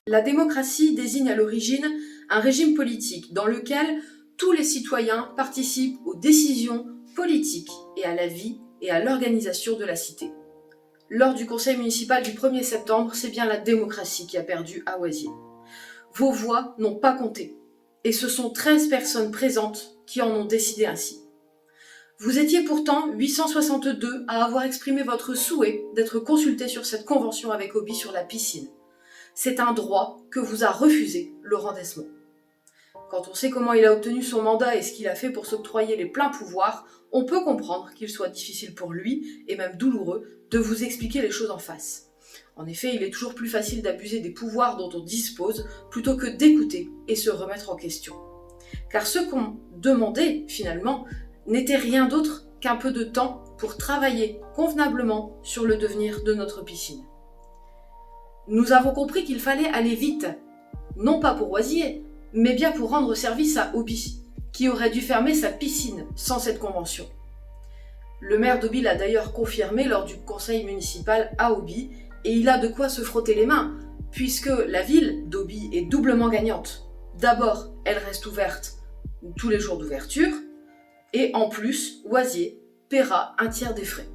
La démocratie désigne à l'origine un régime politique dans lequel tous les citoyens participent aux décisions politiques et à la vie et à l'organisation de la cité. Lors du conseil municipal du 1er septembre, c'est bien la démocratie qui a perdu à Oisier. Vos voix n'ont pas compté, et ce sont 13 personnes présentes qui en ont décidé ainsi. Vous étiez pourtant 862 à avoir exprimé votre souhait d'être consulté sur cette convention avec Obi sur la piscine. C'est un droit que vous a refusé Laurent Desmond. Quand on sait comment il a obtenu son mandat et ce qu'il a fait pour s'octroyer les pleins pouvoirs, on peut comprendre qu'il soit difficile pour lui, et même douloureux, de vous expliquer les choses en face. En effet, il est toujours plus facile d'abuser des pouvoirs dont on dispose plutôt que d'écouter et se remettre en question. Car ce qu'on demandait, finalement, n'était rien d'autre qu'un peu de temps pour travailler convenablement sur le devenir de notre piscine. Nous avons compris qu'il fallait aller vite, non pas pour Oisier, mais bien pour rendre service à Obi, qui aurait dû fermer sa piscine sans cette convention. Le maire d'Obi l'a d'ailleurs confirmé lors du conseil municipal à Obi, et il a de quoi se frotter les mains, puisque la ville d'Obi est doublement gagnante. D'abord, elle reste ouverte tous les jours d'ouverture, et en plus, Oisier paiera un tiers des frais.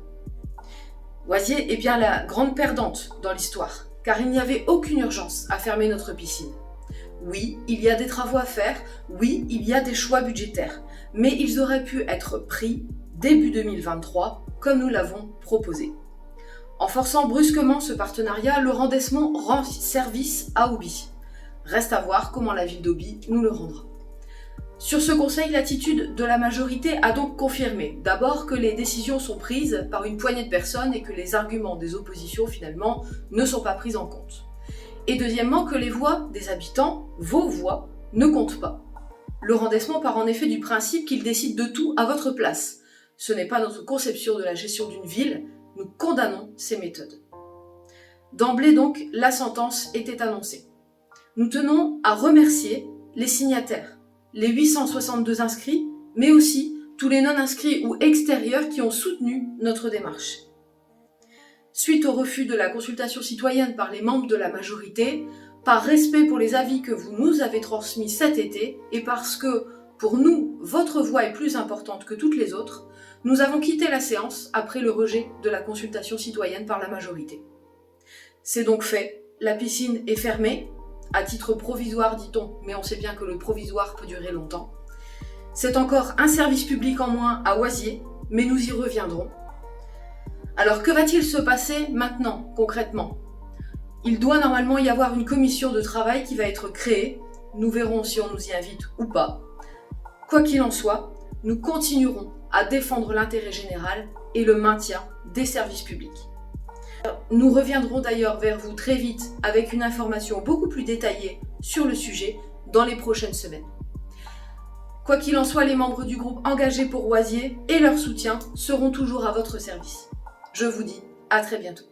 Oisier est bien la grande perdante dans l'histoire, car il n'y avait aucune urgence à fermer notre piscine. Oui, il y a des travaux à faire, oui, il y a des choix budgétaires, mais ils auraient pu être pris début 2023, comme nous l'avons proposé. En forçant brusquement ce partenariat, Laurent Desmond rend service à Obi. Reste à voir comment la ville d'Obi nous le rendra. Sur ce conseil, l'attitude de la majorité a donc confirmé d'abord que les décisions sont prises par une poignée de personnes et que les arguments des oppositions finalement ne sont pas pris en compte. Et deuxièmement que les voix des habitants, vos voix, ne comptent pas. Laurent Desmond part en effet du principe qu'il décide de tout à votre place. Ce n'est pas notre conception de la gestion d'une ville, nous condamnons ces méthodes. D'emblée donc, la sentence était annoncée. Nous tenons à remercier les signataires, les 862 inscrits, mais aussi tous les non-inscrits ou extérieurs qui ont soutenu notre démarche. Suite au refus de la consultation citoyenne par les membres de la majorité, par respect pour les avis que vous nous avez transmis cet été, et parce que, pour nous, votre voix est plus importante que toutes les autres, nous avons quitté la séance après le rejet de la consultation citoyenne par la majorité. C'est donc fait, la piscine est fermée, à titre provisoire dit-on, mais on sait bien que le provisoire peut durer longtemps. C'est encore un service public en moins à Oisier, mais nous y reviendrons. Alors que va-t-il se passer maintenant, concrètement ? Il doit normalement y avoir une commission de travail qui va être créée, nous verrons si on nous y invite ou pas. Quoi qu'il en soit, nous continuerons à défendre l'intérêt général et le maintien des services publics. Nous reviendrons d'ailleurs vers vous très vite avec une information beaucoup plus détaillée sur le sujet dans les prochaines semaines. Quoi qu'il en soit, les membres du groupe engagés pour Oisier et leur soutien seront toujours à votre service. Je vous dis à très bientôt.